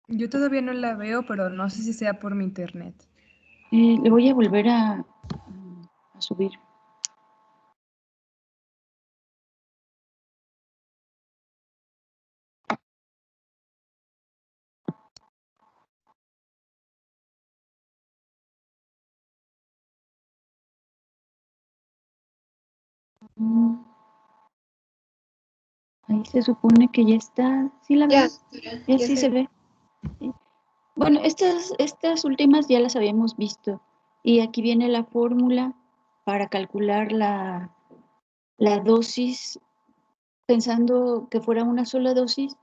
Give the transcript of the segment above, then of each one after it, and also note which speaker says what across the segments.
Speaker 1: Yo todavía no la veo, pero no sé si sea por mi internet.
Speaker 2: Le voy a volver a subir. Mm, Ahí se supone que ya está. ¿Sí la
Speaker 3: Ya,
Speaker 2: ven?
Speaker 3: doctora,
Speaker 2: Ya
Speaker 3: ya
Speaker 2: sí se
Speaker 3: se...
Speaker 2: ve. Sí. Bueno, estas últimas ya las habíamos visto. Y aquí viene la fórmula para calcular la dosis, pensando que fuera una sola dosis.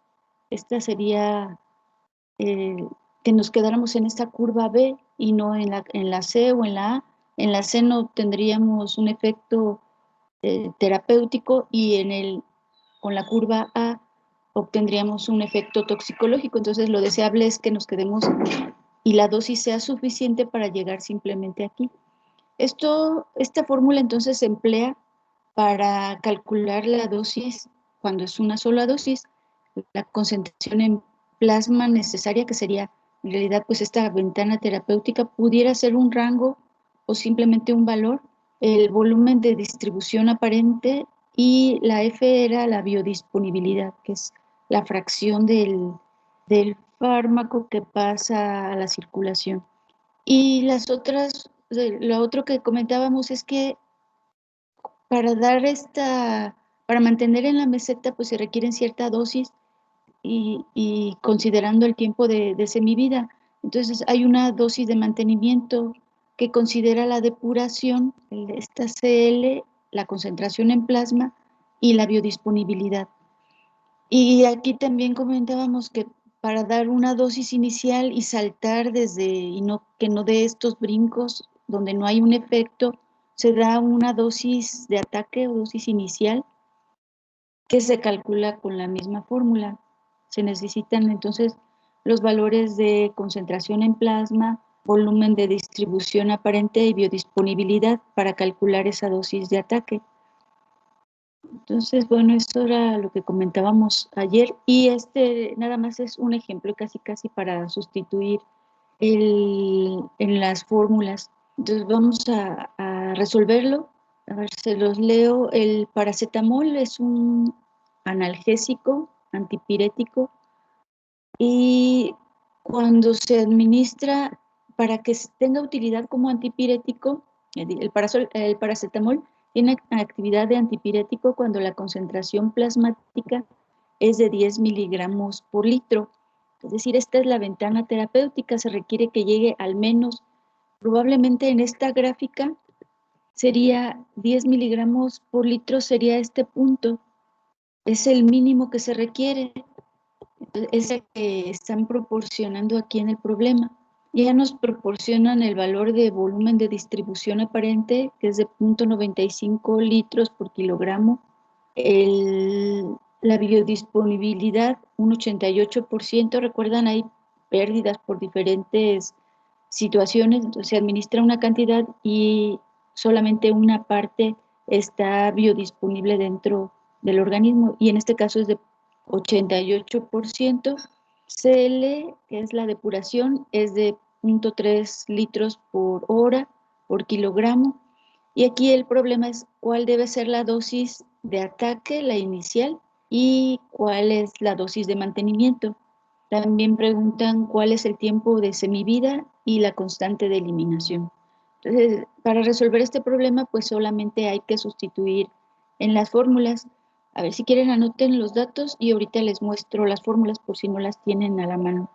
Speaker 2: Esta sería eh, que nos quedáramos en esta curva B y no en la C o en la A. En la C no tendríamos un efecto terapéutico y con la curva A obtendríamos un efecto toxicológico. Entonces lo deseable es que nos quedemos y la dosis sea suficiente para llegar simplemente aquí. Esta fórmula entonces se emplea para calcular la dosis cuando es una sola dosis, la concentración en plasma necesaria, que sería en realidad pues esta ventana terapéutica, pudiera ser un rango o simplemente un valor, el volumen de distribución aparente y la F era la biodisponibilidad, que es la fracción del fármaco que pasa a la circulación. Y lo otro que comentábamos es que para para mantener en la meseta, pues se requieren cierta dosis y considerando el tiempo de semivida. Entonces hay una dosis de mantenimiento que considera la depuración, esta CL, la concentración en plasma y la biodisponibilidad. Y aquí también comentábamos que para dar una dosis inicial y saltar y no, que no dé estos brincos donde no hay un efecto, se da una dosis de ataque o dosis inicial que se calcula con la misma fórmula. Se necesitan entonces los valores de concentración en plasma, volumen de distribución aparente y biodisponibilidad para calcular esa dosis de ataque. Entonces, bueno, esto era lo que comentábamos ayer y este nada más es un ejemplo casi casi para sustituir en las fórmulas. Entonces vamos a resolverlo. A ver, se los leo. El paracetamol es un analgésico, antipirético y cuando se administra para que tenga utilidad como antipirético, el paracetamol tiene actividad de antipirético cuando la concentración plasmática es de 10 miligramos por litro. Es decir, esta es la ventana terapéutica, se requiere que llegue al menos, probablemente en esta gráfica sería 10 miligramos por litro, sería este punto. Es el mínimo que se requiere, es el que están proporcionando aquí en el problema. Ya nos proporcionan el valor de volumen de distribución aparente, que es de 0.95 litros por kilogramo. La biodisponibilidad, un 88%. Recuerdan, hay pérdidas por diferentes situaciones, entonces se administra una cantidad y solamente una parte está biodisponible dentro del organismo, y en este caso es de 88%. CL, que es la depuración, es de 0.3 litros por hora por kilogramo. Y aquí el problema es cuál debe ser la dosis de ataque, la inicial, y cuál es la dosis de mantenimiento. También preguntan cuál es el tiempo de semivida y la constante de eliminación. Entonces, para resolver este problema, pues solamente hay que sustituir en las fórmulas. A ver si quieren anoten los datos y ahorita les muestro las fórmulas por si no las tienen a la mano.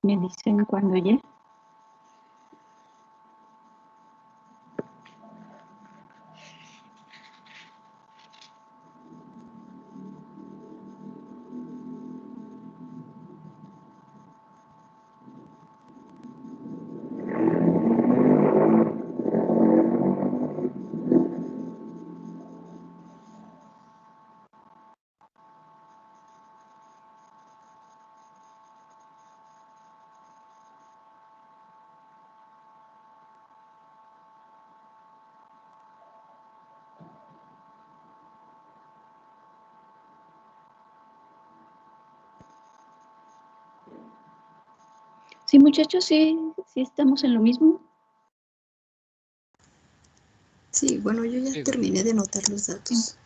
Speaker 2: Me dicen cuando ya. Sí, muchachos, sí estamos en lo mismo.
Speaker 3: Sí, bueno, yo ya
Speaker 4: Sí,
Speaker 3: terminé de anotar los datos.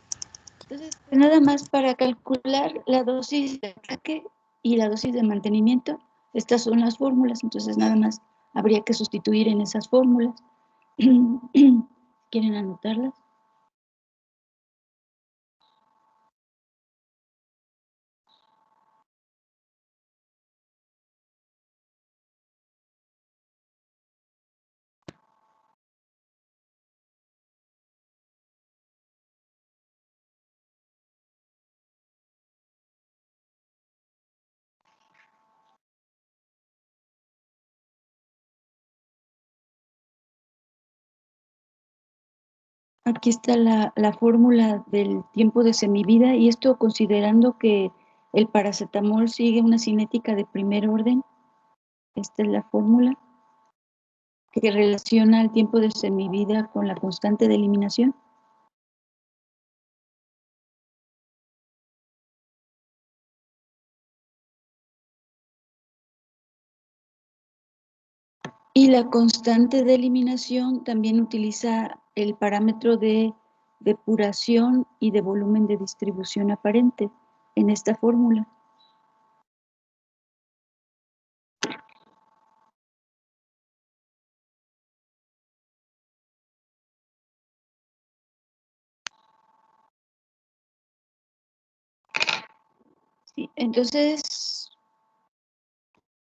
Speaker 2: Entonces, pues nada más para calcular la dosis de ataque y la dosis de mantenimiento, estas son las fórmulas, entonces nada más habría que sustituir en esas fórmulas. ¿Quieren anotarlas? Aquí está la fórmula del tiempo de semivida y esto considerando que el paracetamol sigue una cinética de primer orden. Esta es la fórmula que relaciona el tiempo de semivida con la constante de eliminación. Y la constante de eliminación también utiliza el parámetro de depuración y de volumen de distribución aparente en esta fórmula. Sí, entonces,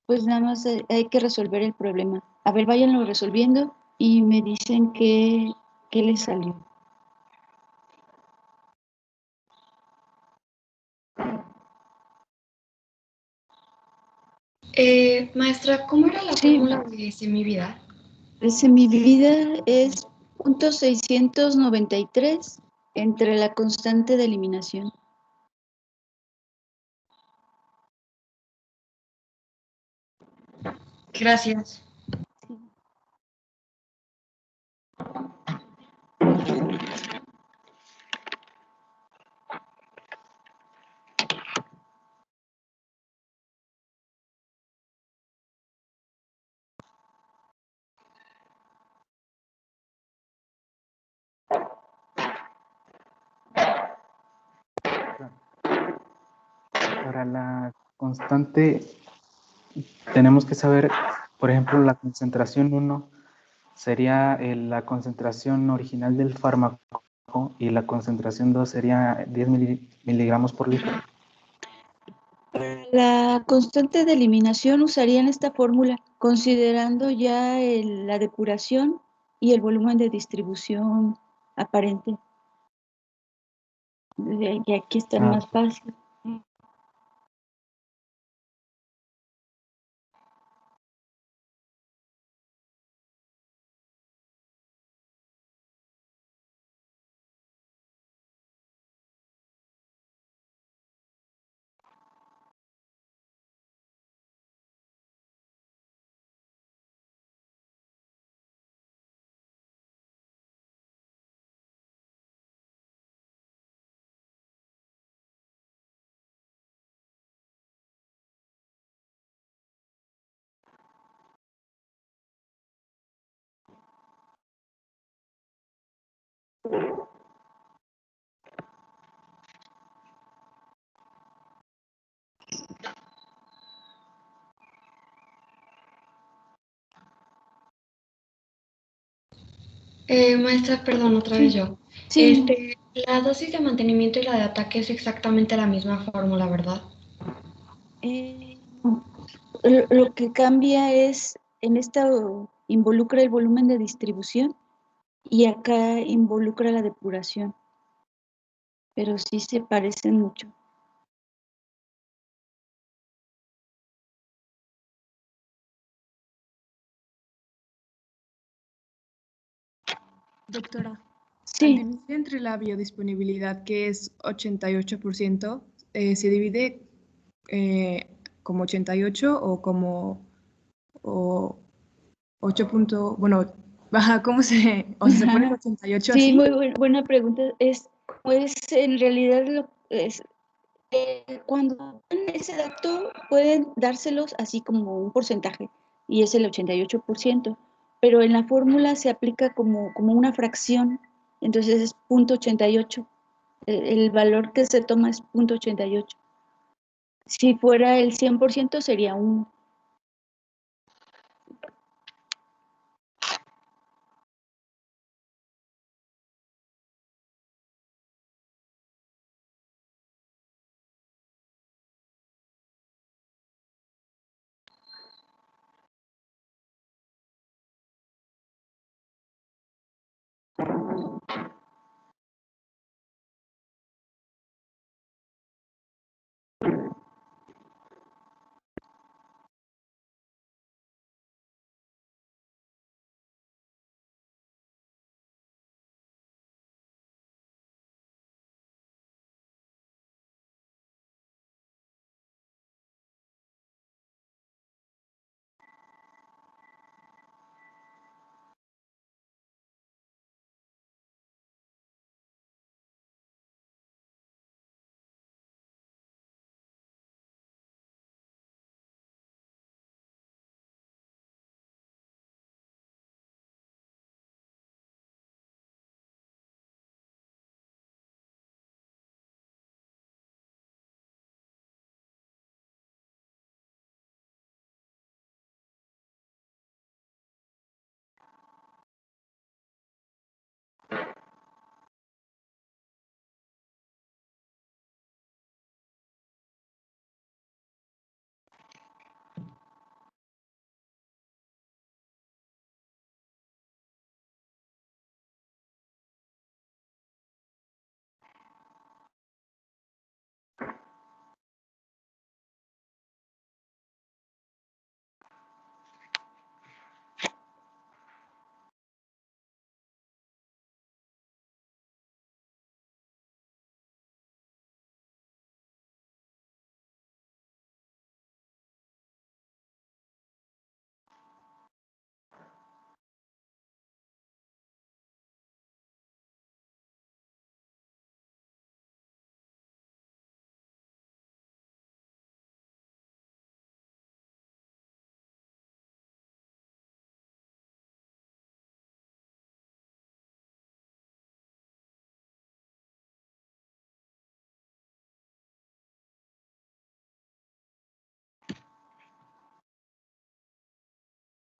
Speaker 2: pues nada más hay que resolver el problema. A ver, váyanlo resolviendo y me dicen qué les salió.
Speaker 5: Maestra, ¿cómo era la
Speaker 2: Sí.
Speaker 5: fórmula de semivida?
Speaker 2: De semivida es 0.693 entre la constante de eliminación.
Speaker 5: Gracias.
Speaker 4: para la constante tenemos que saber, por ejemplo, la concentración 1 sería la concentración original del fármaco y la concentración 2 sería 10 miligramos por litro.
Speaker 2: La constante de eliminación usarían esta fórmula considerando ya la depuración y el volumen de distribución aparente. Y aquí está más fácil.
Speaker 5: Maestra, perdón, otra vez yo.
Speaker 2: Sí.
Speaker 5: La dosis de mantenimiento y la de ataque es exactamente la misma fórmula, ¿verdad?
Speaker 2: Lo que cambia es, en esta involucra el volumen de distribución y acá involucra la depuración, pero sí se parecen mucho.
Speaker 1: Doctora,
Speaker 2: Sí.
Speaker 1: al dividir entre la biodisponibilidad, que es 88%, se divide como 88 o como o 8 bueno, baja, ¿cómo se, o sea, se pone el 88
Speaker 2: Sí,
Speaker 1: así?
Speaker 2: muy buena pregunta. Pues en realidad cuando dan ese dato pueden dárselos así como un porcentaje. y es el 88%, pero en la fórmula se aplica como una fracción, entonces es 0.88. El valor que se toma es 0.88. Si fuera el 100% sería 1.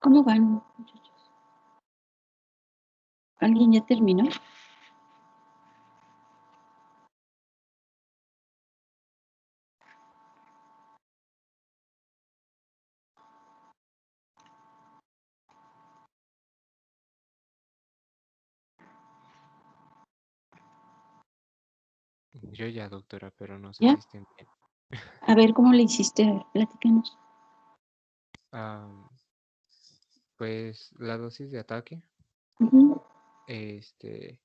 Speaker 2: ¿Cómo van, muchachos? ¿Alguien ya terminó?
Speaker 6: Yo ya, doctora, pero no sé
Speaker 2: ¿Ya?
Speaker 6: si estén bien.
Speaker 2: A ver, ¿cómo le hiciste? A ver, platícanos.
Speaker 6: Pues la dosis de ataque,
Speaker 2: Ujú.
Speaker 6: este,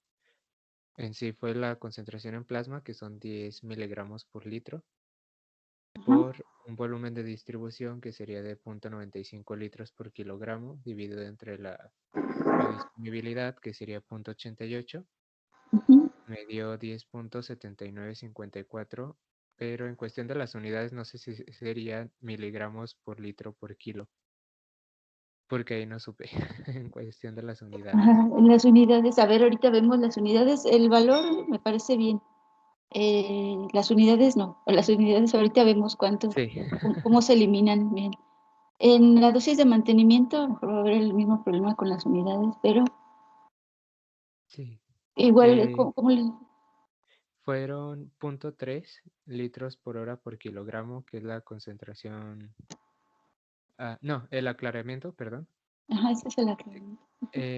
Speaker 6: en sí fue la concentración en plasma, que son 10 miligramos por litro, por un volumen de distribución que sería de 0.95 litros por kilogramo, dividido entre la biodisponibilidad, que sería 0.88,
Speaker 2: Ujú.
Speaker 6: me dio 10.7954, pero en cuestión de las unidades no sé si serían miligramos por litro por kilo, porque ahí no supe en cuestión de las unidades.
Speaker 2: Ajá, en las unidades, a ver, ahorita vemos las unidades. El valor me parece bien. Las unidades no. Las unidades ahorita vemos
Speaker 6: Sí,
Speaker 2: cómo se eliminan bien. En la dosis de mantenimiento, a lo mejor va a haber el mismo problema con las unidades, pero
Speaker 6: sí.
Speaker 2: igual,
Speaker 6: Eh,
Speaker 2: ¿cómo le...?
Speaker 6: fueron 0.3 litros por hora por kilogramo, que es la concentración, no, el aclaramiento, perdón,
Speaker 2: Ajá, ese es el aclaramiento.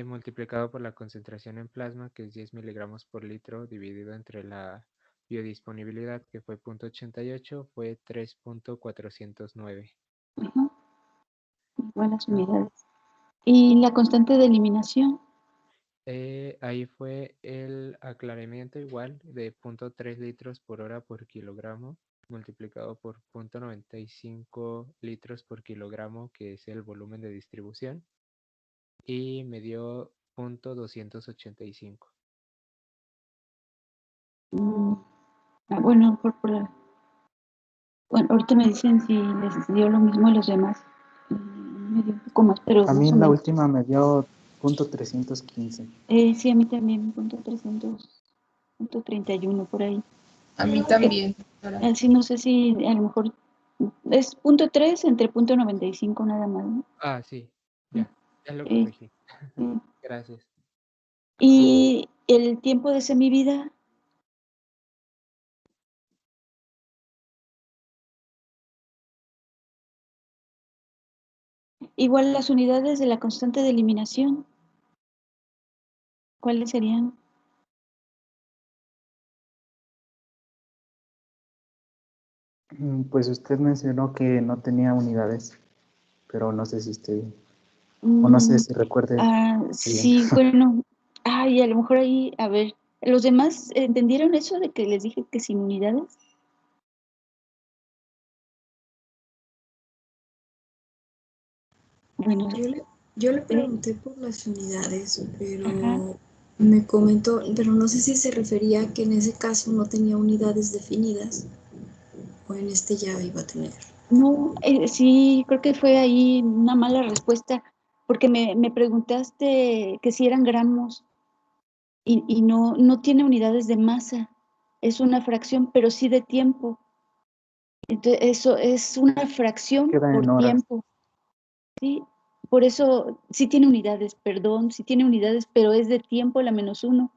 Speaker 6: multiplicado por la concentración en plasma, que es 10 miligramos por litro, dividido entre la biodisponibilidad, que fue 0.88, fue 3.409.
Speaker 2: Ajá, igual las
Speaker 6: Ah,
Speaker 2: unidades. Y la constante de eliminación.
Speaker 6: ahí fue el aclaramiento igual de 0.3 litros por hora por kilogramo, multiplicado por 0.95 litros por kilogramo, que es el volumen de distribución, y me dio 0.285.
Speaker 2: mm, bueno, bueno, ahorita me dicen si les dio lo mismo a los demás. me dio un poco más, pero
Speaker 4: A mí
Speaker 2: más o
Speaker 4: en la
Speaker 2: menos.
Speaker 4: última me dio .315.
Speaker 2: Sí, a mí también, .31 por ahí.
Speaker 1: A mí también.
Speaker 2: Así no sé si a lo mejor es .3 entre .95 nada más, ¿no?
Speaker 6: Ah, sí, ya lo
Speaker 2: Sí,
Speaker 6: corregí.
Speaker 2: sí.
Speaker 6: Gracias.
Speaker 2: Y el tiempo de semivida, igual las unidades de la constante de eliminación, ¿cuáles serían?
Speaker 4: Pues usted mencionó que no tenía unidades, pero no sé si esté bien. O no sé
Speaker 2: Mm,
Speaker 4: si recuerde bien.
Speaker 2: sí, bueno, ay, a lo mejor ahí, a ver, ¿los demás entendieron eso de que les dije que sin unidades? Bueno,
Speaker 3: Yo le pregunté por las unidades,
Speaker 2: ajá.
Speaker 3: pero me comentó, pero no sé si se refería a que en ese caso no tenía unidades definidas o en este ya iba a tener.
Speaker 2: No, sí, creo que fue ahí una mala respuesta, porque me preguntaste que si eran gramos y no tiene unidades de masa, es una fracción, pero sí de tiempo. Entonces, eso es una fracción
Speaker 4: Queda
Speaker 2: por
Speaker 4: en horas.
Speaker 2: tiempo, ¿sí? Por eso sí tiene unidades, perdón, sí tiene unidades, pero es de tiempo la -1.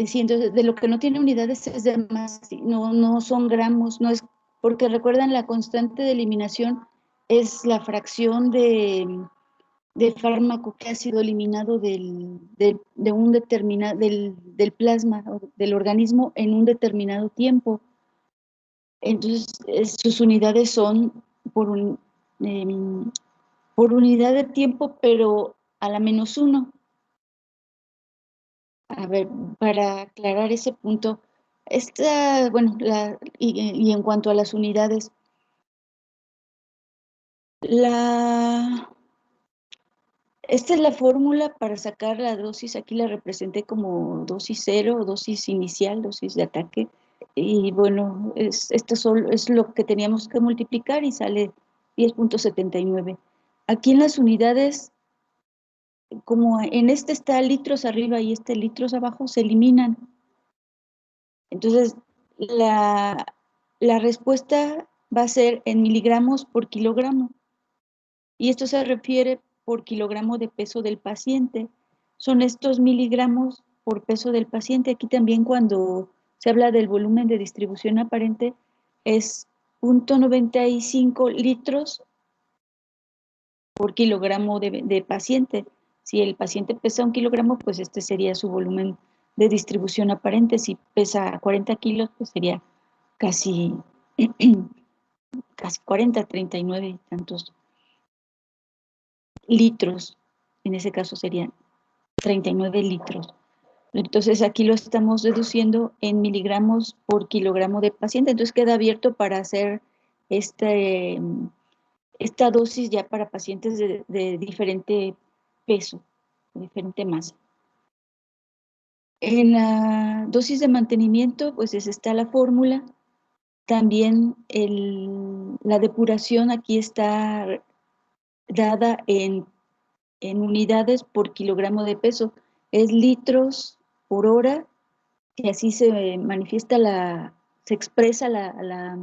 Speaker 2: Sí, entonces de lo que no tiene unidades es de masa, sí, no son gramos, no es, porque recuerdan la constante de eliminación es la fracción de fármaco que ha sido eliminado de un determinado, del plasma o del organismo en un determinado tiempo. Entonces, sus unidades son por, por unidad de tiempo, pero a la -1. A ver, para aclarar ese punto, bueno, y en cuanto a las unidades, esta es la fórmula para sacar la dosis, aquí la representé como dosis cero, dosis inicial, dosis de ataque, y bueno, esto solo es lo que teníamos que multiplicar y sale 10.79. Aquí en las unidades, como en este está litros arriba y este litros abajo, se eliminan. Entonces, la respuesta va a ser en miligramos por kilogramo. Y esto se refiere por kilogramo de peso del paciente. Son estos miligramos por peso del paciente. Aquí también cuando se habla del volumen de distribución aparente es 0.95 litros por kilogramo de paciente. Si el paciente pesa 1 kilogramo, pues este sería su volumen de distribución aparente. Si pesa 40 kilos, pues sería casi, casi 40, 39 y tantos litros. En ese caso serían 39 litros. Entonces aquí lo estamos reduciendo en miligramos por kilogramo de paciente. Entonces queda abierto para hacer esta dosis ya para pacientes de diferente peso, de diferente masa. En la dosis de mantenimiento, pues está la fórmula. También la depuración aquí está dada en unidades por kilogramo de peso. Es litros por hora, y así se manifiesta se expresa la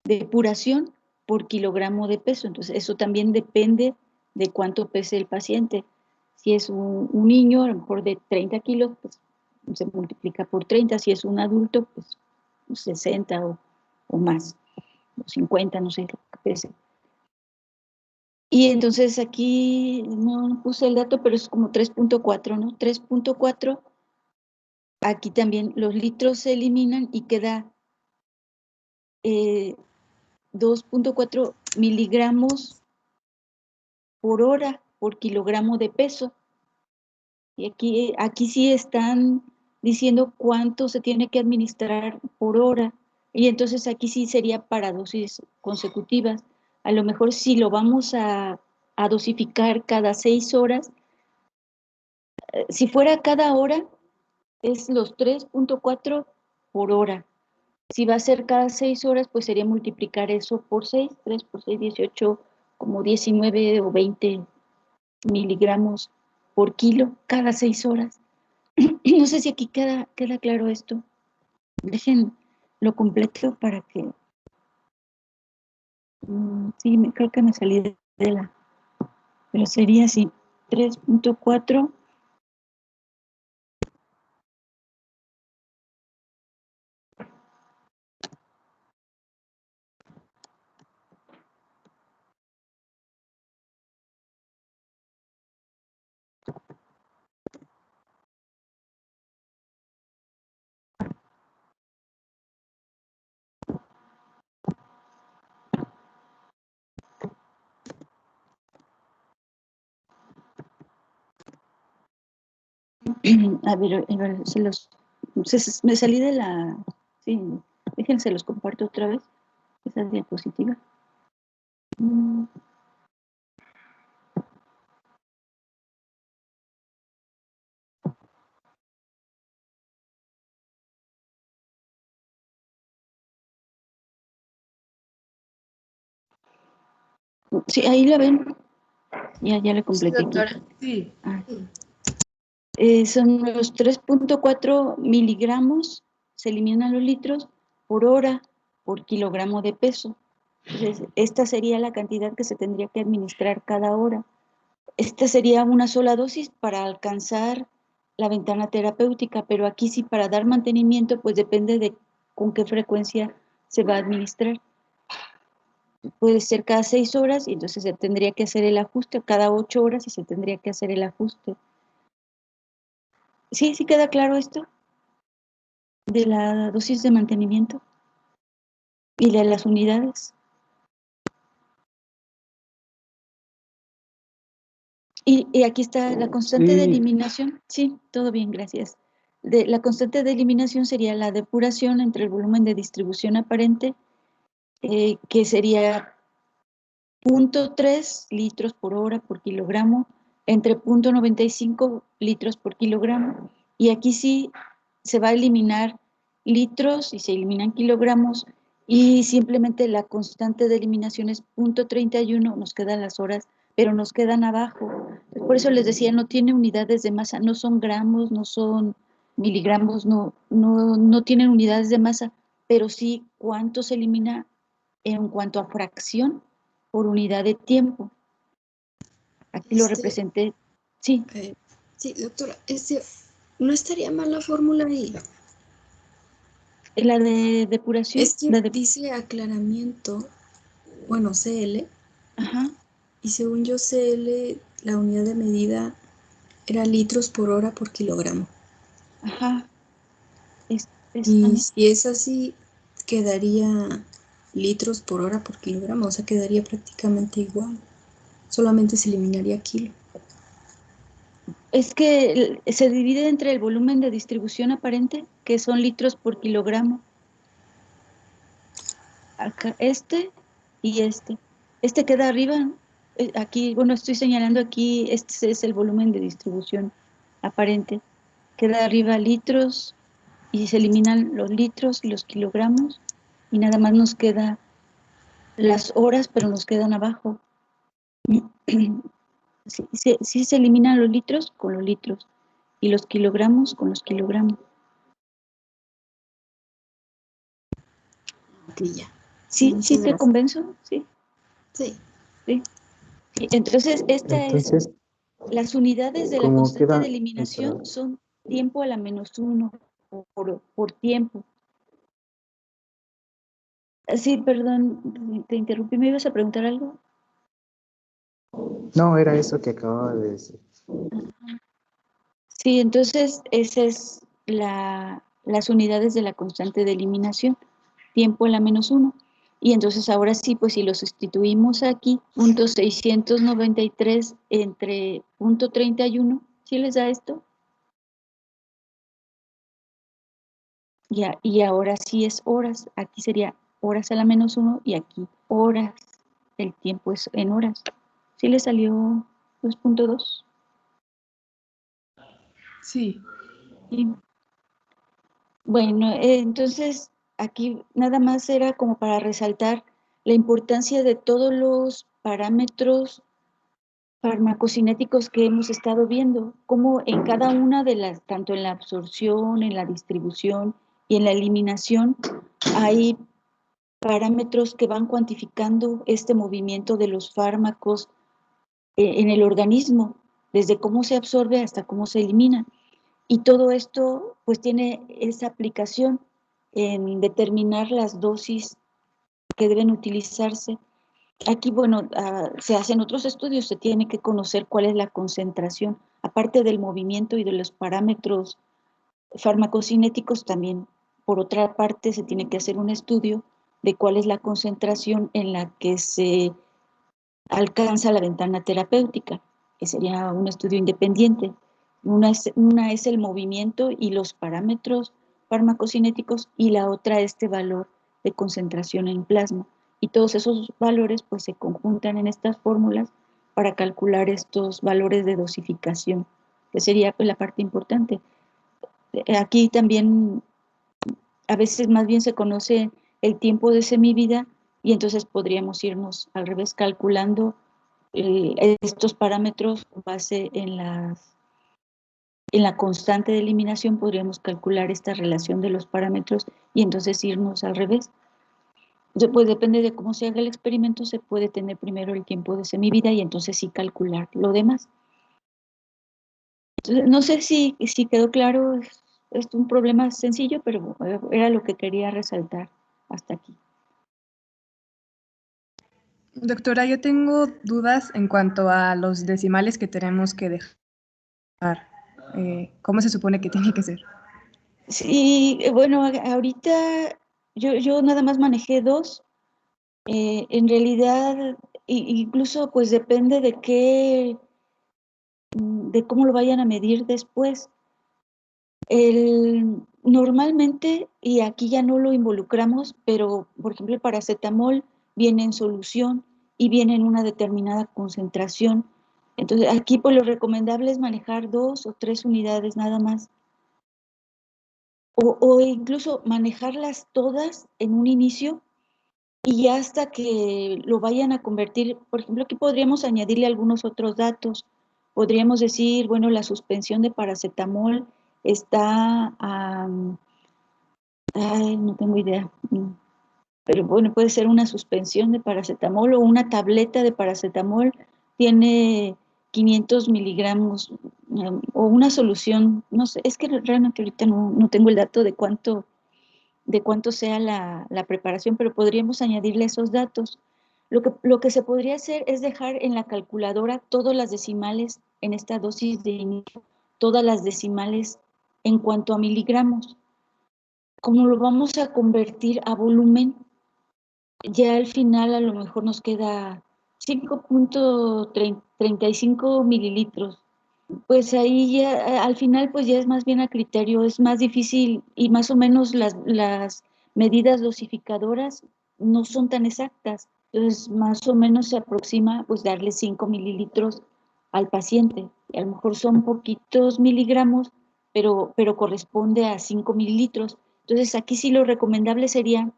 Speaker 2: depuración por kilogramo de peso. Entonces, eso también depende de cuánto pese el paciente. Si es un niño, a lo mejor de 30 kilos, pues se multiplica por 30. Si es un adulto, pues 60 o más, o 50, no sé lo que pese. Y entonces aquí no puse el dato, pero es como 3.4, ¿no? 3.4, aquí también los litros se eliminan y queda 2.4 miligramos por hora por kilogramo de peso. Y aquí sí están diciendo cuánto se tiene que administrar por hora. Y entonces aquí sí sería para dosis consecutivas. A lo mejor si lo vamos a dosificar cada 6 horas, si fuera cada hora, es los 3.4 por hora. Si va a ser cada 6 horas, pues sería multiplicar eso por 6, 3 por 6, 18 como 19 o 20 miligramos por kilo cada 6 horas. No sé si aquí queda claro esto. Dejen lo completo para que... sí, creo que me salí de la... Pero sería así, 3.4. A ver, me salí de la... Sí, déjense, los comparto otra vez, esa diapositiva. Sí, ahí la ven. Ya la completé.
Speaker 3: Sí, doctora.
Speaker 1: Sí.
Speaker 2: Son los 3.4 miligramos, se eliminan los litros por hora por kilogramo de peso. Entonces, esta sería la cantidad que se tendría que administrar cada hora. Esta sería una sola dosis para alcanzar la ventana terapéutica, pero aquí sí, para dar mantenimiento, pues depende de con qué frecuencia se va a administrar. Puede ser cada 6 horas y entonces se tendría que hacer el ajuste, cada 8 horas y se tendría que hacer el ajuste. ¿Sí queda claro esto? De la dosis de mantenimiento y de las unidades. Y aquí está la constante de eliminación. Sí, todo bien, gracias. La constante de eliminación sería la depuración entre el volumen de distribución aparente, que sería 0.3 litros por hora por kilogramo, entre 0.95 litros por kilogramo. Y aquí sí se va a eliminar litros y se eliminan kilogramos, y simplemente la constante de eliminación es 0.31, nos quedan las horas, pero nos quedan abajo. Por eso les decía, no tiene unidades de masa, no son gramos, no son miligramos, no tienen unidades de masa, pero sí cuánto se elimina en cuanto a fracción por unidad de tiempo. Aquí lo representé. Sí.
Speaker 3: Sí, doctora, no estaría mal la fórmula ahí.
Speaker 2: La de depuración.
Speaker 3: Es que dice aclaramiento, bueno, CL.
Speaker 2: Ajá.
Speaker 3: Y según yo, CL, la unidad de medida era litros por hora por kilogramo.
Speaker 2: Ajá.
Speaker 3: Y si es así, quedaría litros por hora por kilogramo, o sea, quedaría prácticamente igual. Solamente se eliminaría kilo.
Speaker 2: Es que se divide entre el volumen de distribución aparente, que son litros por kilogramo. Acá, y este. Este queda arriba, ¿no? Aquí, bueno, estoy señalando aquí, este es el volumen de distribución aparente. Queda arriba litros, y se eliminan los litros y los kilogramos, y nada más nos queda las horas, pero nos quedan abajo. Sí se eliminan los litros con los litros y los kilogramos con los kilogramos.
Speaker 3: Aquí ya.
Speaker 2: ¿Sí te convenzo? Sí.
Speaker 3: Sí.
Speaker 2: Sí. Entonces, las unidades de la constante de eliminación son tiempo a la -1 por tiempo. Sí, perdón, te interrumpí, ¿me ibas a preguntar algo?
Speaker 4: No, era eso que acababa de decir.
Speaker 2: Sí, entonces esas es las unidades de la constante de eliminación, tiempo a la -1. Y entonces ahora sí, pues si lo sustituimos aquí, 0.693 entre 0.31, ¿sí les da esto? Ya, y ahora sí es horas, aquí sería horas a la -1 y aquí horas, el tiempo es en horas. ¿Sí le salió 2.2?
Speaker 1: Sí.
Speaker 2: Sí. Bueno, entonces aquí nada más era como para resaltar la importancia de todos los parámetros farmacocinéticos que hemos estado viendo, como en cada una de las, tanto en la absorción, en la distribución y en la eliminación, hay parámetros que van cuantificando este movimiento de los fármacos en el organismo, desde cómo se absorbe hasta cómo se elimina. Y todo esto pues tiene esa aplicación en determinar las dosis que deben utilizarse. Aquí, bueno, se hacen otros estudios, se tiene que conocer cuál es la concentración, aparte del movimiento y de los parámetros farmacocinéticos, también por otra parte se tiene que hacer un estudio de cuál es la concentración en la que se alcanza la ventana terapéutica, que sería un estudio independiente. Una es el movimiento y los parámetros farmacocinéticos y la otra este valor de concentración en plasma. Y todos esos valores pues se conjuntan en estas fórmulas para calcular estos valores de dosificación, que sería pues, la parte importante. Aquí también a veces más bien se conoce el tiempo de semivida y entonces podríamos irnos al revés calculando estos parámetros con base en la constante de eliminación. Podríamos calcular esta relación de los parámetros y entonces irnos al revés. Pues depende de cómo se haga el experimento, se puede tener primero el tiempo de semivida y entonces sí calcular lo demás. Entonces, no sé si quedó claro, es un problema sencillo, pero era lo que quería resaltar hasta aquí.
Speaker 1: Doctora, yo tengo dudas en cuanto a los decimales que tenemos que dejar. ¿Cómo se supone que tiene que ser?
Speaker 2: Sí, bueno, ahorita yo nada más manejé 2. En realidad, incluso pues depende de cómo lo vayan a medir después. Normalmente, y aquí ya no lo involucramos, pero por ejemplo el paracetamol viene en solución y viene en una determinada concentración. Entonces aquí pues lo recomendable es manejar 2 o 3 unidades nada más. O incluso manejarlas todas en un inicio y ya hasta que lo vayan a convertir. Por ejemplo, aquí podríamos añadirle algunos otros datos. Podríamos decir, bueno, la suspensión de paracetamol está no tengo idea. Pero bueno, puede ser una suspensión de paracetamol o una tableta de paracetamol tiene 500 miligramos o una solución, no sé, es que realmente ahorita no tengo el dato de cuánto sea la preparación, pero podríamos añadirle esos datos. Lo que se podría hacer es dejar en la calculadora todas las decimales en esta dosis de inicio, todas las decimales en cuanto a miligramos. Como lo vamos a convertir a volumen, ya al final a lo mejor nos queda 5.35 mililitros. Pues ahí ya, al final pues ya es más bien a criterio, es más difícil y más o menos las medidas dosificadoras no son tan exactas. Entonces más o menos se aproxima pues darle 5 mililitros al paciente. Y a lo mejor son poquitos miligramos, pero corresponde a 5 mililitros. Entonces aquí sí lo recomendable sería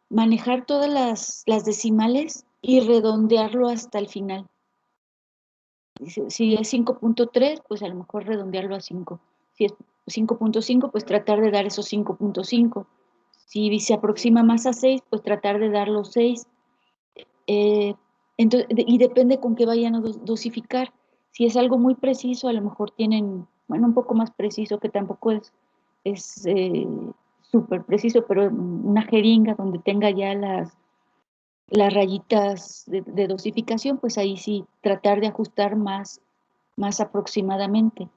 Speaker 2: manejar todas las decimales y redondearlo hasta el final. Si es 5.3, pues a lo mejor redondearlo a 5. Si es 5.5, pues tratar de dar esos 5.5. Si se aproxima más a 6, pues tratar de dar los 6. Entonces, y depende con qué vayan a dosificar. Si es algo muy preciso, a lo mejor tienen, bueno, un poco más preciso, que tampoco es súper preciso, pero una jeringa donde tenga ya las rayitas de dosificación, pues ahí sí tratar de ajustar más aproximadamente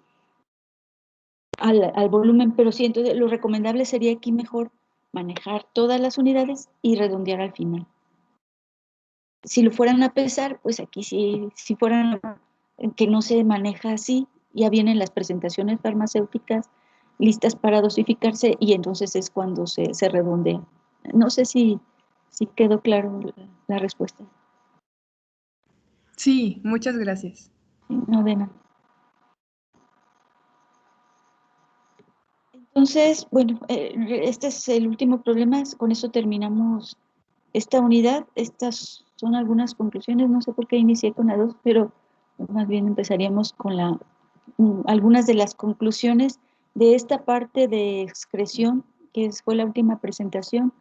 Speaker 2: al volumen, pero sí, entonces lo recomendable sería aquí mejor manejar todas las unidades y redondear al final. Si lo fueran a pesar, pues aquí sí, si fueran que no se maneja así, ya vienen las presentaciones farmacéuticas listas para dosificarse y entonces es cuando se redondea. No sé si quedó claro la respuesta.
Speaker 1: Sí, muchas gracias.
Speaker 2: No, de nada. Entonces, bueno, este es el último problema, con eso terminamos esta unidad. Estas son algunas conclusiones, no sé por qué inicié con la 2, pero más bien empezaríamos con algunas de las conclusiones de esta parte de excreción, que fue la última presentación.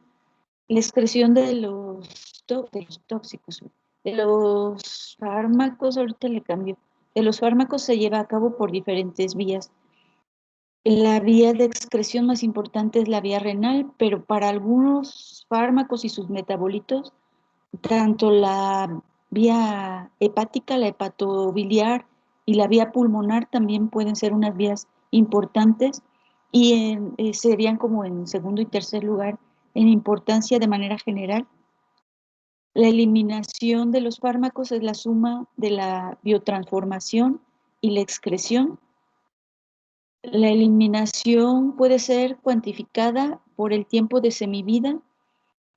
Speaker 2: La excreción de los tóxicos, de los fármacos, ahorita le cambio, de los fármacos se lleva a cabo por diferentes vías. La vía de excreción más importante es la vía renal, pero para algunos fármacos y sus metabolitos, tanto la vía hepática, la hepatobiliar y la vía pulmonar también pueden ser unas vías importantes y serían como en segundo y tercer lugar en importancia de manera general. La eliminación de los fármacos es la suma de la biotransformación y la excreción. La eliminación puede ser cuantificada por el tiempo de semivida.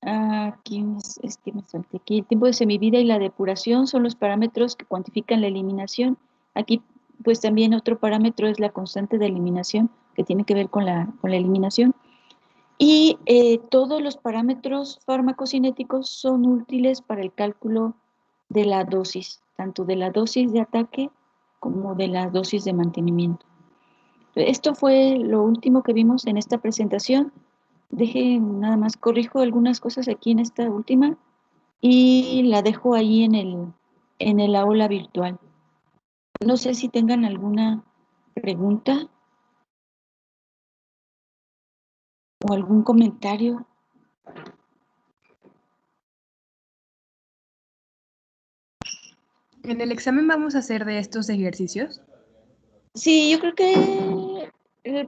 Speaker 2: Aquí es que me salté aquí. El tiempo de semivida y la depuración son los parámetros que cuantifican la eliminación. Aquí, pues también otro parámetro es la constante de eliminación, que tiene que ver con la eliminación. Y todos los parámetros farmacocinéticos son útiles para el cálculo de la dosis, tanto de la dosis de ataque como de la dosis de mantenimiento. Esto fue lo último que vimos en esta presentación. Nada más corrijo algunas cosas aquí en esta última y la dejo ahí en el aula virtual. No sé si tengan alguna pregunta o algún comentario.
Speaker 1: ¿En el examen vamos a hacer de estos ejercicios?
Speaker 2: Sí, yo creo que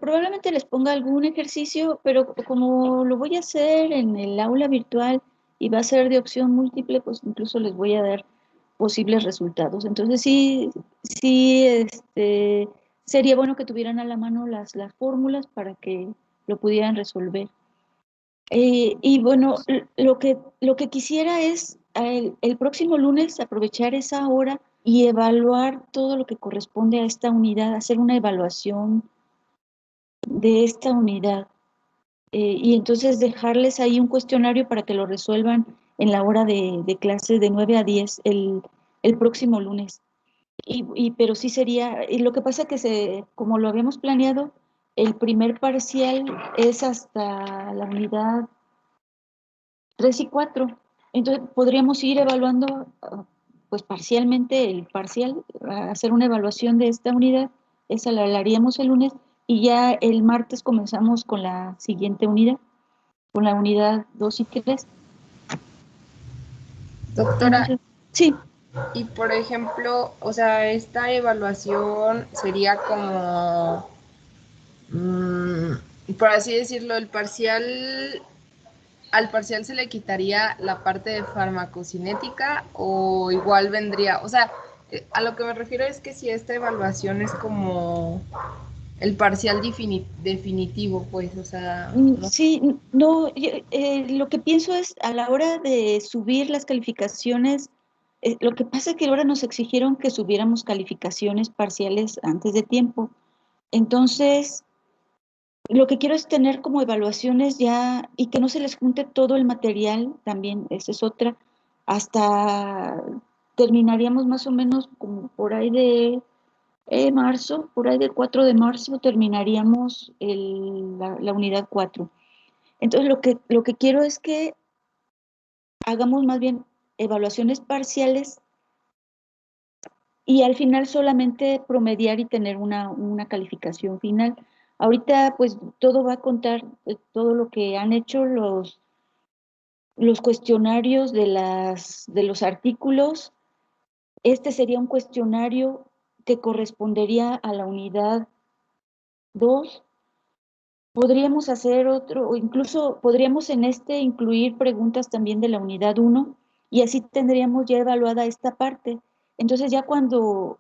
Speaker 2: probablemente les ponga algún ejercicio, pero como lo voy a hacer en el aula virtual y va a ser de opción múltiple, pues incluso les voy a dar posibles resultados. Entonces sí, sería bueno que tuvieran a la mano las fórmulas para que lo pudieran resolver. Y bueno, lo que quisiera es el próximo lunes aprovechar esa hora y evaluar todo lo que corresponde a esta unidad, hacer una evaluación de esta unidad. Y entonces dejarles ahí un cuestionario para que lo resuelvan en la hora de clase de 9 a 10 el próximo lunes. Pero sí sería, y lo que pasa que como lo habíamos planeado, el primer parcial es hasta la unidad 3 y 4. Entonces podríamos ir evaluando pues parcialmente el parcial, hacer una evaluación de esta unidad, esa la haríamos el lunes y ya el martes comenzamos con la siguiente unidad, con la unidad 2 y 3.
Speaker 7: Doctora,
Speaker 2: Entonces, sí.
Speaker 7: y por ejemplo, o sea, esta evaluación sería como, por así decirlo, el parcial, al parcial se le quitaría la parte de farmacocinética o igual vendría, o sea, a lo que me refiero es que si esta evaluación es como el parcial definitivo, pues, o sea, no.
Speaker 2: Sí, no, lo que pienso es a la hora de subir las calificaciones, lo que pasa es que ahora nos exigieron que subiéramos calificaciones parciales antes de tiempo. Entonces, lo que quiero es tener como evaluaciones ya y que no se les junte todo el material, también, esa es otra, hasta terminaríamos más o menos como por ahí de marzo, por ahí del 4 de marzo terminaríamos la unidad 4. Entonces, lo que quiero es que hagamos más bien evaluaciones parciales y al final solamente promediar y tener una calificación final. Ahorita, pues, todo va a contar, todo lo que han hecho los cuestionarios de los artículos. Este sería un cuestionario que correspondería a la unidad 2. Podríamos hacer otro, o incluso podríamos en este incluir preguntas también de la unidad 1 y así tendríamos ya evaluada esta parte. Entonces ya cuando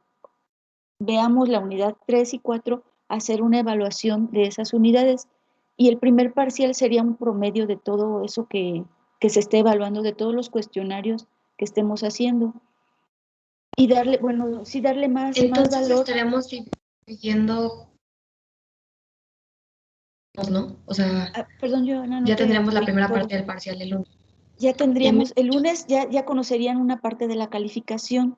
Speaker 2: veamos la unidad 3 y 4, hacer una evaluación de esas unidades. Y el primer parcial sería un promedio de todo eso que se esté evaluando, de todos los cuestionarios que estemos haciendo. Y darle, bueno, sí darle más
Speaker 5: Entonces
Speaker 2: valor.
Speaker 5: estaremos dividiendo, ¿no? O sea,
Speaker 2: Perdón, Joana, no
Speaker 5: ya
Speaker 2: te
Speaker 5: tendremos la
Speaker 2: oí
Speaker 5: primera
Speaker 2: todo.
Speaker 5: parte del parcial del lunes.
Speaker 2: Ya tendríamos, el lunes ya conocerían una parte de la calificación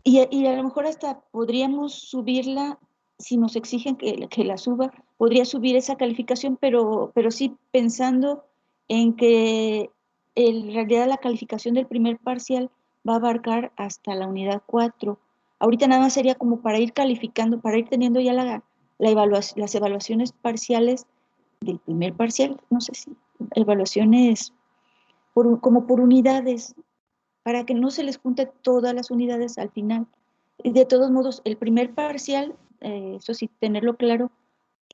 Speaker 2: y a lo mejor hasta podríamos subirla, si nos exigen que la suba, podría subir esa calificación, pero sí pensando en que en realidad la calificación del primer parcial va a abarcar hasta la unidad 4. Ahorita nada más sería como para ir calificando, para ir teniendo ya las evaluaciones parciales del primer parcial, no sé si evaluaciones como por unidades, para que no se les junte todas las unidades al final. De todos modos, el primer parcial, eso sí, tenerlo claro,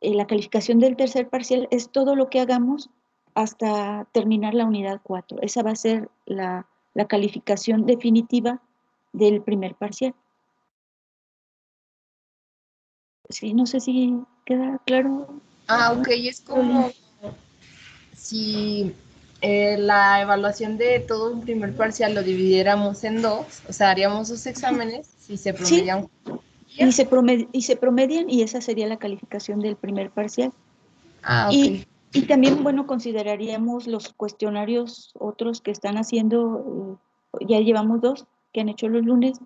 Speaker 2: la calificación del tercer parcial es todo lo que hagamos hasta terminar la unidad 4. Esa va a ser la calificación definitiva del primer parcial. Sí, no sé si queda claro.
Speaker 7: Ok, es como si la evaluación de todo un primer parcial lo dividiéramos en dos, o sea, haríamos 2 exámenes, si se promedian.
Speaker 2: Sí, y se promedian y esa sería la calificación del primer parcial.
Speaker 7: Ok.
Speaker 2: Y también, bueno, consideraríamos los cuestionarios otros que están haciendo, ya llevamos 2 que han hecho los lunes,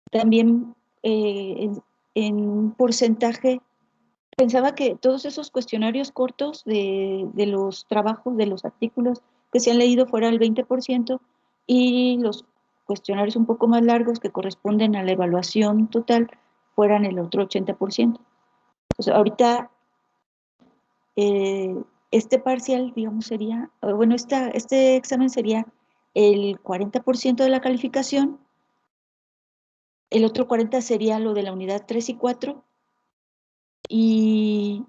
Speaker 2: también en porcentaje. Pensaba que todos esos cuestionarios cortos de los trabajos, de los artículos que se han leído fuera el 20% y los cuestionarios un poco más largos que corresponden a la evaluación total fueran el otro 80%. Entonces, ahorita este parcial, digamos, sería, bueno, este examen sería el 40% de la calificación, el otro 40% sería lo de la unidad 3 y 4, y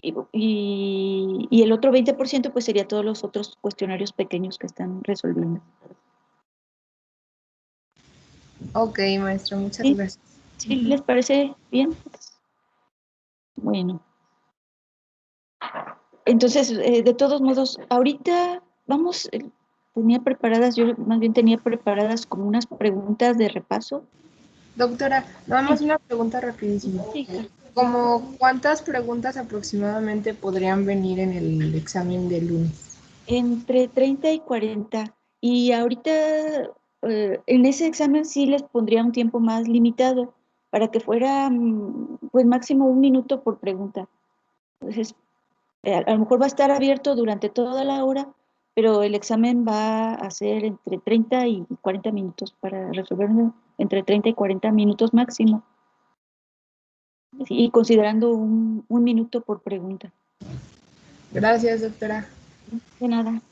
Speaker 2: el otro 20% pues sería todos los otros cuestionarios pequeños que están resolviendo.
Speaker 7: Ok, maestro, muchas
Speaker 2: ¿Sí?
Speaker 7: gracias.
Speaker 2: ¿Sí les parece bien? Bueno. Entonces, de todos modos, ahorita vamos, yo más bien tenía preparadas como unas preguntas de repaso.
Speaker 7: Doctora, nada más una pregunta rapidísima.
Speaker 2: Sí, claro.
Speaker 7: ¿Como cuántas preguntas aproximadamente podrían venir en el examen de lunes?
Speaker 2: Entre 30 y 40. Y ahorita en ese examen sí les pondría un tiempo más limitado para que fuera pues máximo 1 minuto por pregunta. Entonces, a lo mejor va a estar abierto durante toda la hora, pero el examen va a ser entre 30 y 40 minutos para resolverlo entre 30 y 40 minutos máximo. Y considerando un minuto por pregunta.
Speaker 7: Gracias, doctora.
Speaker 2: De nada.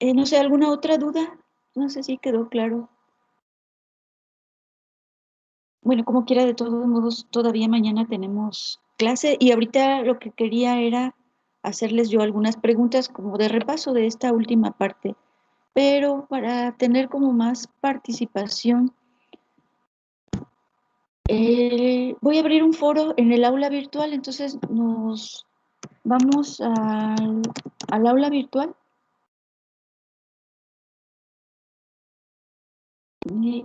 Speaker 2: No sé, ¿alguna otra duda? No sé si quedó claro. Bueno, como quiera, de todos modos, todavía mañana tenemos clase y ahorita lo que quería era hacerles yo algunas preguntas como de repaso de esta última parte, pero para tener como más participación, voy a abrir un foro en el aula virtual, entonces nos vamos al aula virtual.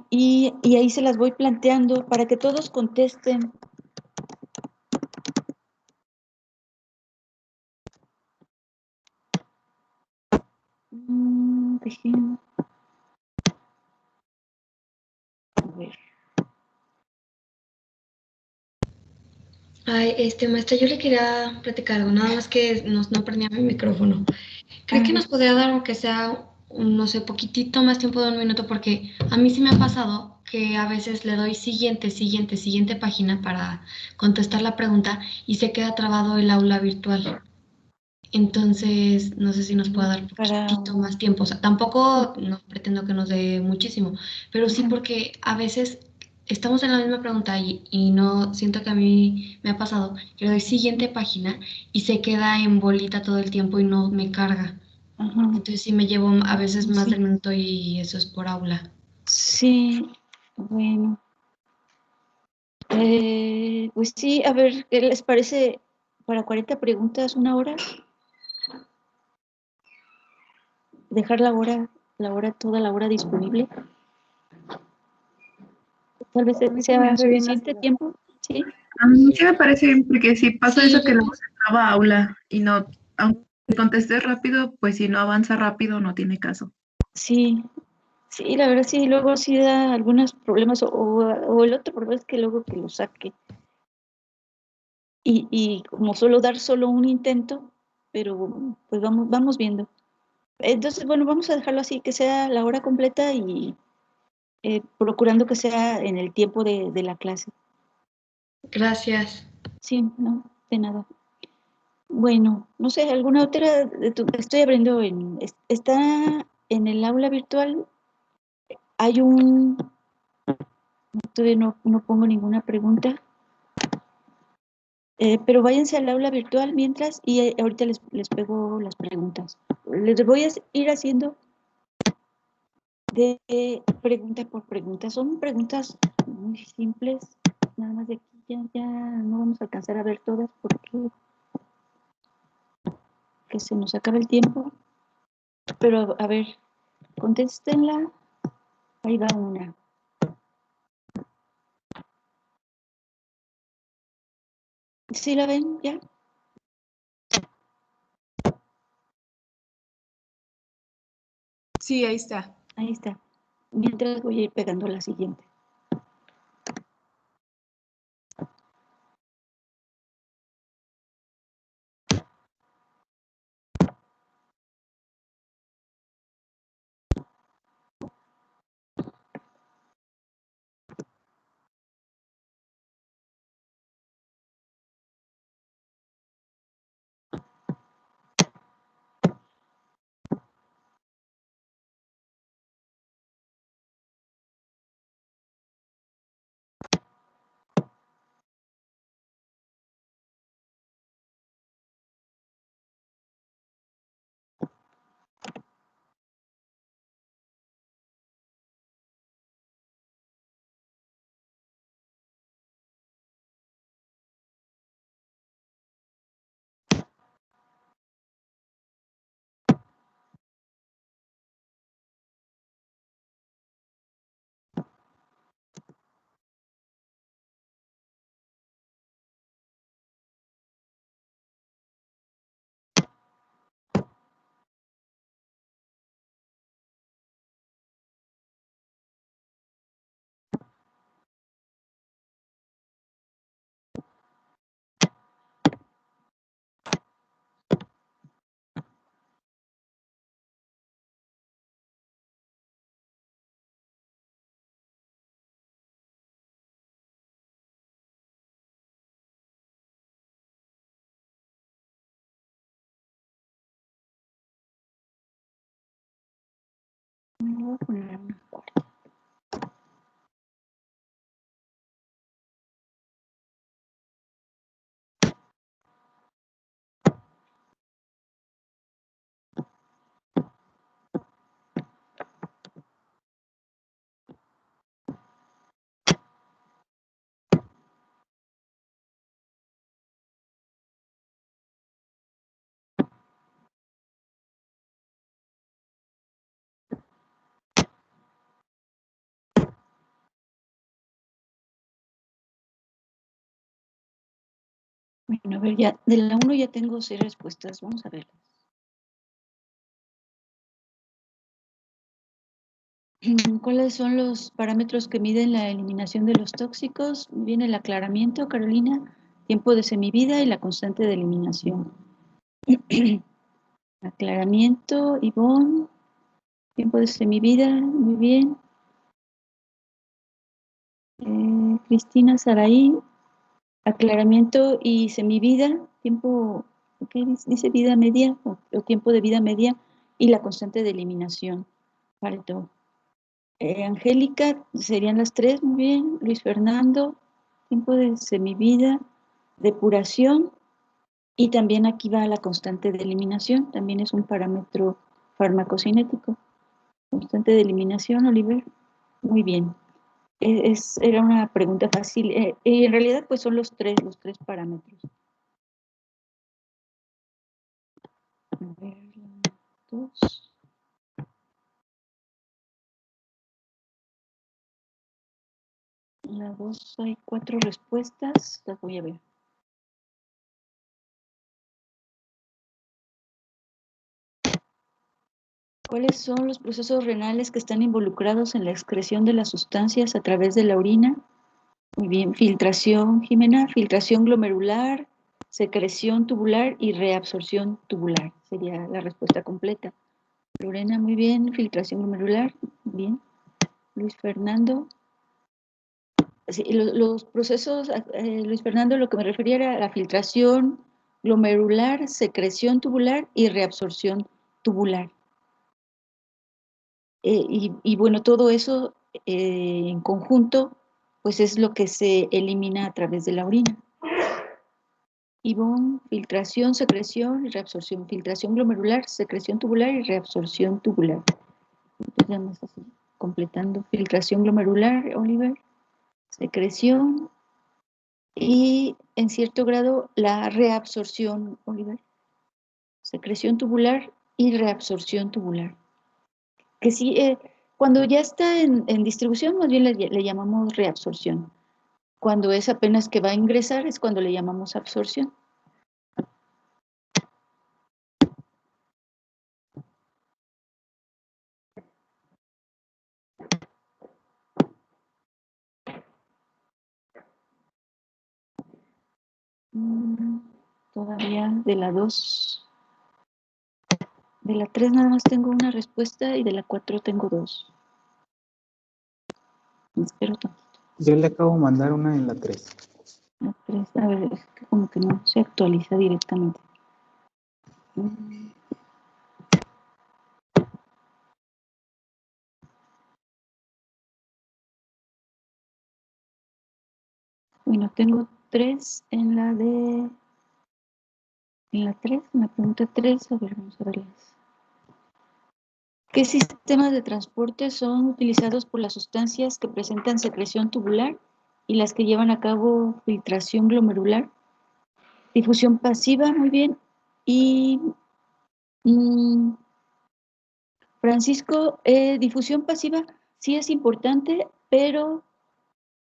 Speaker 2: Y ahí se las voy planteando para que todos contesten. Dejen. A ver.
Speaker 5: Ay, maestra, yo le quería platicar algo, nada más que no prendía mi micrófono. ¿Cree que nos podría dar, aunque sea, no sé, poquitito más tiempo de 1 minuto? Porque a mí sí me ha pasado que a veces le doy siguiente página para contestar la pregunta y se queda trabado el aula virtual. Entonces, no sé si nos pueda dar poquitito más tiempo. O sea, tampoco no pretendo que nos dé muchísimo, pero sí porque a veces estamos en la misma pregunta y no siento que a mí me ha pasado que le doy siguiente página y se queda en bolita todo el tiempo y no me carga.
Speaker 2: Ajá.
Speaker 5: Entonces sí me llevo a veces más del minuto y eso es por aula.
Speaker 2: Sí, bueno. Pues sí, a ver, ¿qué les parece para 40 preguntas 1 hora? Dejar toda la hora disponible. Tal vez
Speaker 8: A mí se me
Speaker 2: sea
Speaker 8: hace bien
Speaker 2: suficiente tiempo, ¿sí?
Speaker 8: A mí sí me parece bien porque si pasa
Speaker 5: Sí,
Speaker 8: eso que luego se traba aula y no, aunque Que contestes rápido, pues si no avanza rápido no tiene caso.
Speaker 2: Sí, sí, la verdad sí, luego sí da algunos problemas, o el otro problema es que luego que lo saque. Y como suelo dar solo un intento, pero pues vamos viendo. Entonces, bueno, vamos a dejarlo así, que sea la hora completa y procurando que sea en el tiempo de la clase.
Speaker 5: Gracias.
Speaker 2: Sí, no, de nada. Bueno, no sé, alguna otra, estoy abriendo está en el aula virtual, hay todavía no pongo ninguna pregunta, pero váyanse al aula virtual mientras y ahorita les pego las preguntas. Les voy a ir haciendo de pregunta por pregunta. Son preguntas muy simples, nada más de aquí ya no vamos a alcanzar a ver todas porque que se nos acaba el tiempo. Pero a ver, contéstenla. Ahí va una. ¿Sí la ven ya?
Speaker 1: Sí, ahí está.
Speaker 2: Ahí está. Mientras voy a ir pegando la siguiente. Me voy a poner una cuarta. Bueno, a ver, ya de la 1 ya tengo 6 respuestas. Vamos a verlas. ¿Cuáles son los parámetros que miden la eliminación de los tóxicos? Viene el aclaramiento, Carolina, tiempo de semivida y la constante de eliminación. Aclaramiento, Ivonne, tiempo de semivida, muy bien. Cristina Saraí, aclaramiento y semivida, tiempo, ¿qué dice vida media o tiempo de vida media y la constante de eliminación? Faltó. Angélica, serían las 3, muy bien. Luis Fernando, tiempo de semivida, depuración, y también aquí va la constante de eliminación, también es un parámetro farmacocinético. Constante de eliminación, Oliver, muy bien. Era una pregunta fácil, y en realidad pues son los tres parámetros. A ver, 2. La 2 hay 4 respuestas, las voy a ver. ¿Cuáles son los procesos renales que están involucrados en la excreción de las sustancias a través de la orina? Muy bien, filtración, Jimena, filtración glomerular, secreción tubular y reabsorción tubular. Sería la respuesta completa. Lorena, muy bien, filtración glomerular, bien. Luis Fernando. Sí, los procesos, Luis Fernando, lo que me refería era a la filtración glomerular, secreción tubular y reabsorción tubular. Y bueno, todo eso en conjunto, pues es lo que se elimina a través de la orina. Ivonne, filtración, secreción y reabsorción. Filtración glomerular, secreción tubular y reabsorción tubular. Entonces, ya más así, completando. Filtración glomerular, Oliver, secreción y en cierto grado la reabsorción, Oliver. Secreción tubular y reabsorción tubular. Que sí, cuando ya está en distribución, más bien le llamamos reabsorción. Cuando es apenas que va a ingresar, es cuando le llamamos absorción. Todavía de la 2. De la 3 nada más tengo una respuesta y de la 4 tengo 2. Espero tantito.
Speaker 4: Yo le acabo de mandar una en la 3.
Speaker 2: La 3, a ver, es que como que no se actualiza directamente. Bueno, tengo 3 en la de... En la 3, en la pregunta 3, a ver, vamos a verlas. ¿Qué sistemas de transporte son utilizados por las sustancias que presentan secreción tubular y las que llevan a cabo filtración glomerular? Difusión pasiva, muy bien. Y Francisco, difusión pasiva sí es importante, pero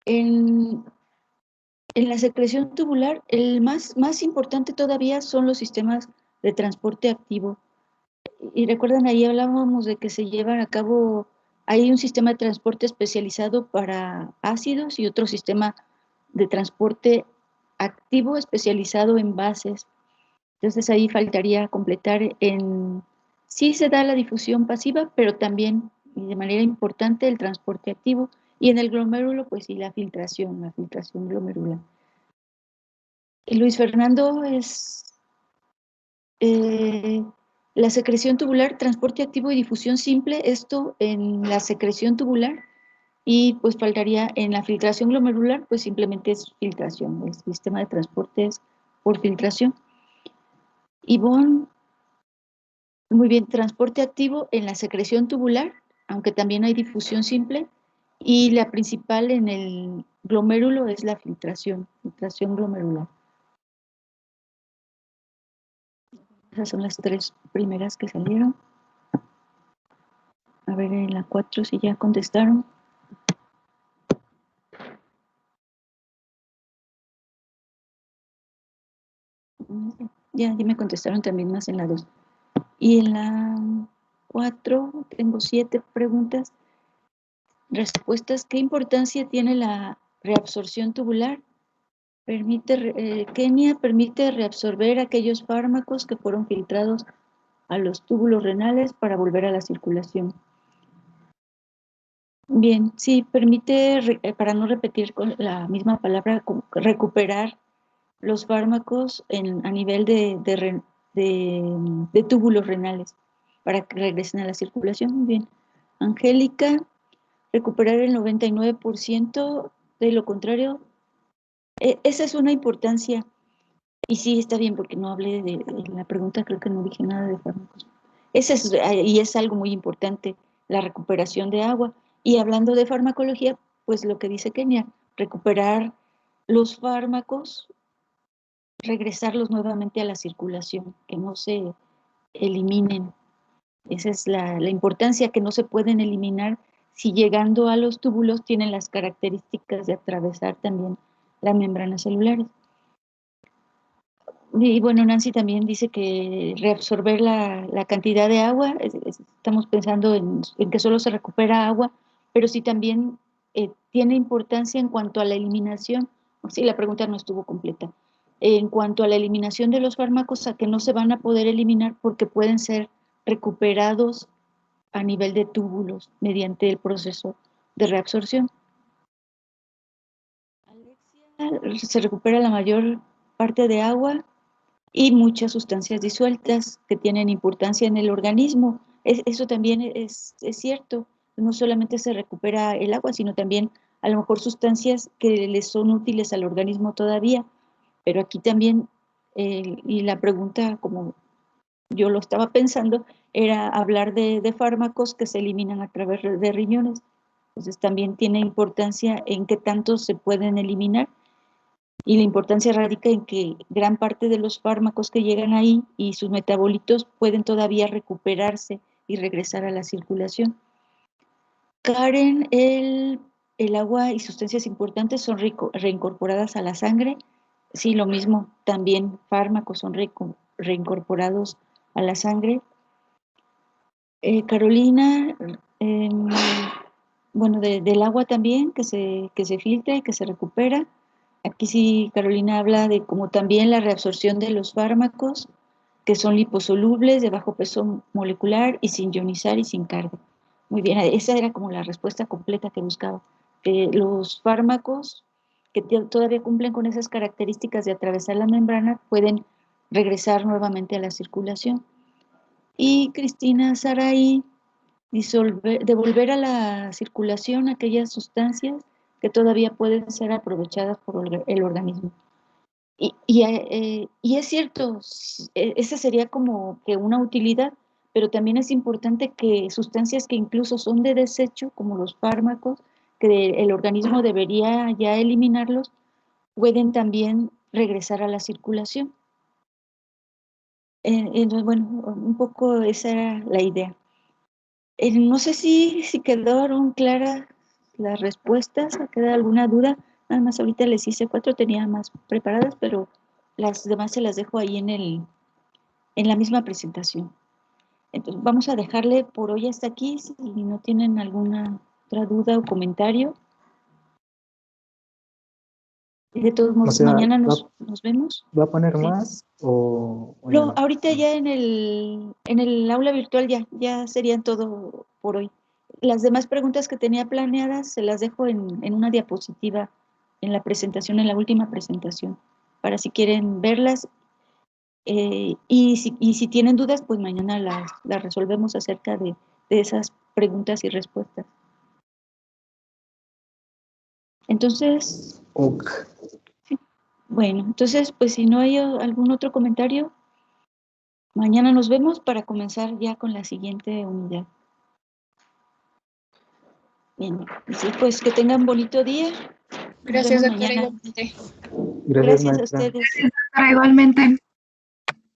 Speaker 2: en la secreción tubular el más importante todavía son los sistemas de transporte activo. Y recuerdan, ahí hablábamos de que se llevan a cabo, hay un sistema de transporte especializado para ácidos y otro sistema de transporte activo especializado en bases. Entonces ahí faltaría completar sí se da la difusión pasiva, pero también y de manera importante el transporte activo. Y en el glomérulo, pues sí, la filtración glomerular. Y Luis Fernando es la secreción tubular, transporte activo y difusión simple, esto en la secreción tubular, y pues faltaría en la filtración glomerular, pues simplemente es filtración, el sistema de transporte es por filtración. Ivonne, muy bien, transporte activo en la secreción tubular, aunque también hay difusión simple, y la principal en el glomérulo es la filtración glomerular. Esas son las 3 primeras que salieron. A ver, en la 4 si ya contestaron. Ya me contestaron también más en la 2. Y en la 4 tengo 7 preguntas. Respuestas. ¿Qué importancia tiene la reabsorción tubular? Kenia permite reabsorber aquellos fármacos que fueron filtrados a los túbulos renales para volver a la circulación. Bien, sí, permite, para no repetir con la misma palabra, recuperar los fármacos a nivel de túbulos renales para que regresen a la circulación. Muy bien. Angélica, recuperar el 99%, de lo contrario, esa es una importancia. Y sí, está bien, porque no hablé de la pregunta, creo que no dije nada de fármacos. Y es algo muy importante, la recuperación de agua. Y hablando de farmacología, pues lo que dice Kenia, recuperar los fármacos, regresarlos nuevamente a la circulación, que no se eliminen. Esa es la importancia, que no se pueden eliminar si llegando a los túbulos tienen las características de atravesar también las membranas celulares. Y bueno, Nancy también dice que reabsorber la cantidad de agua, estamos pensando en que solo se recupera agua, pero sí también tiene importancia en cuanto a la eliminación. Sí, la pregunta no estuvo completa. En cuanto a la eliminación de los fármacos, a que no se van a poder eliminar porque pueden ser recuperados a nivel de túbulos mediante el proceso de reabsorción. Alexia, se recupera la mayor parte de agua y muchas sustancias disueltas que tienen importancia en el organismo. Eso también es cierto. No solamente se recupera el agua, sino también a lo mejor sustancias que les son útiles al organismo todavía. Pero aquí también, y la pregunta, como yo lo estaba pensando, era hablar de fármacos que se eliminan a través de riñones. Entonces también tiene importancia en qué tanto se pueden eliminar. Y la importancia radica en que gran parte de los fármacos que llegan ahí y sus metabolitos pueden todavía recuperarse y regresar a la circulación. Karen, el agua y sustancias importantes son reincorporadas a la sangre. Sí, lo mismo, también fármacos son reincorporados a la sangre. Carolina, bueno, del agua también, que se filtra y que se recupera. Aquí sí, Carolina habla de como también la reabsorción de los fármacos, que son liposolubles, de bajo peso molecular y sin ionizar y sin carga. Muy bien, esa era como la respuesta completa que buscaba. Los fármacos que todavía cumplen con esas características de atravesar la membrana pueden regresar nuevamente a la circulación. Y Cristina Saray, devolver a la circulación aquellas sustancias que todavía pueden ser aprovechadas por el organismo. Y es cierto, esa sería como que una utilidad, pero también es importante que sustancias que incluso son de desecho, como los fármacos, que el organismo debería ya eliminarlos, pueden también regresar a la circulación. Entonces, bueno, un poco esa era la idea. No sé si quedaron claras las respuestas, ¿queda alguna duda? Nada más ahorita les hice 4, tenía más preparadas, pero las demás se las dejo ahí en la misma presentación. Entonces vamos a dejarle por hoy hasta aquí, si no tienen alguna otra duda o comentario. De todos modos, mañana nos vemos.
Speaker 4: ¿Va a poner
Speaker 2: Sí.
Speaker 4: más o ya
Speaker 2: No,
Speaker 4: no?
Speaker 2: ahorita ya en el aula virtual ya serían todo por hoy. Las demás preguntas que tenía planeadas se las dejo en una diapositiva en la presentación, en la última presentación, para si quieren verlas. Y si tienen dudas, pues mañana las resolvemos acerca de esas preguntas y respuestas. Entonces,
Speaker 4: Ok.
Speaker 2: sí. Bueno, entonces, pues si no hay algún otro comentario, mañana nos vemos para comenzar ya con la siguiente unidad. Bien, sí, pues que tengan bonito día. Nos
Speaker 7: Gracias,
Speaker 2: vemos
Speaker 7: doctora,
Speaker 2: mañana.
Speaker 7: igualmente.
Speaker 4: Gracias,
Speaker 2: Gracias a
Speaker 4: maestra.
Speaker 2: ustedes.
Speaker 8: Igualmente.